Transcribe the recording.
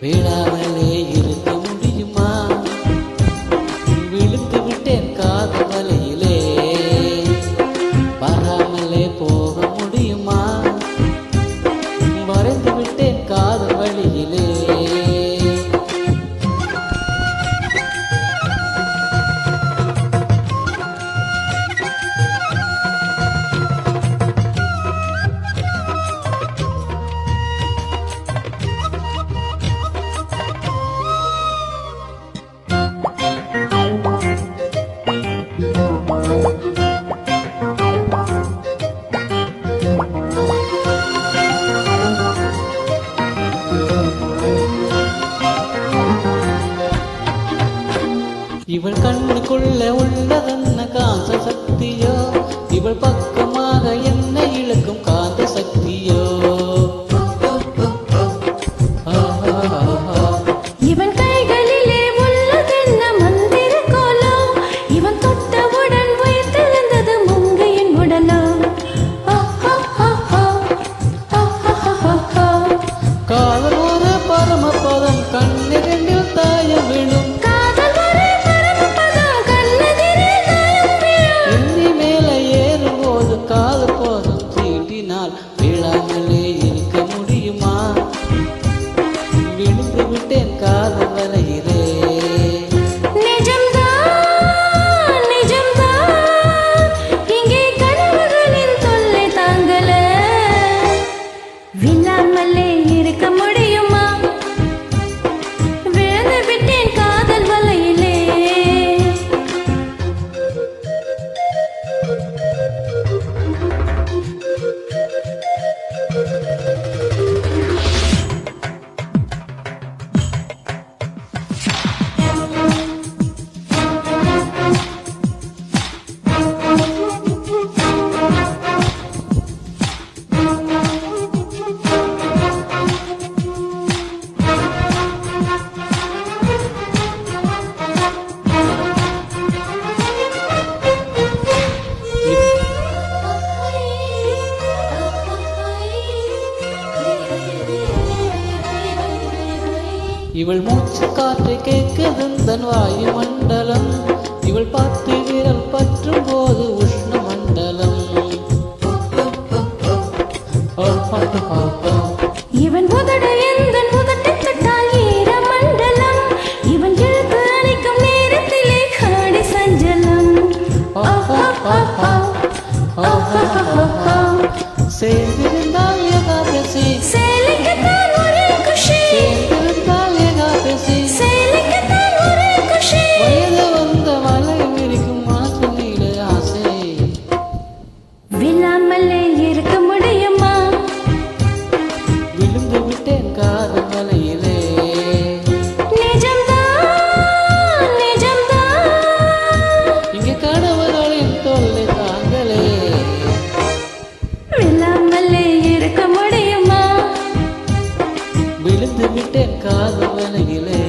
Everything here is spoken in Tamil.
விழாமலே இருக்க முடியுமா? விழுந்து விட்டேன் காதல் வலையிலே, வராமலே போக முடியுமா? மறைந்து விட்டேன் காதல் வழியிலே. இவள் கண்ணுக்குள்ள உள்ளதென்ன காந்த சக்தியோ, இவள் பக்கமாக என்னை இழுக்கும் காந்த சக்தியோ. இவன் கைகளிலே உள்ளதென்ன மந்திர கோலோ, இவன் தொட்டவுடன் உயிர்த்தெழுந்தது மங்கையின் உடலோ. காதல் ஒரு பரமபதம், கண்ணிரண்டில் தாயம் விழும். காதல் போதும் தீட்டினால் விழாமலே இருக்க முடியுமா? விழுந்து விட்டேன் காதல் வலையிலே. நிஜம்தான் நிஜம்தான், இங்கே கனவுகளின் தொல்லை தாங்கல. விழாமலே இருக்க முடியுமா? விழுந்து விட்டேன் காதல் வலையிலே. இவள் மூச்சு காற்றை கேட்கதன் வாயு மண்டலம், இவள் பார்த்து விரல் பற்றும் போது உஷ்ண மண்டலம். இவன் உதடு எந்தன் உதட்டை தொட்டால் ஈர மண்டலம், இவன் இழுத்து அணைக்கும் நேரத்திலே காடி சஞ்சலம். சேர்ந்திருந்தால் ஏகாதசி, சேலைக்குத்தான் ஒரே குஷி, சேர்ந்திருந்தால் ஏகாதசி, சேலைக்குத்தான் ஒரே குஷி. வயது வந்த மலை இருக்கும் மனசு நீல ஆசை. விழாமலே இருக்க முடியுமா? விழுந்து விட்டேன் காதல் வலையிலே. நிஜம்தான் நிஜம்தான், இங்கே கணவர்களின் தொல்லை தாங்களே. விழாமலே இருக்க முடியுமா? விழுந்து விட்டேன் காதல் வலையிலே.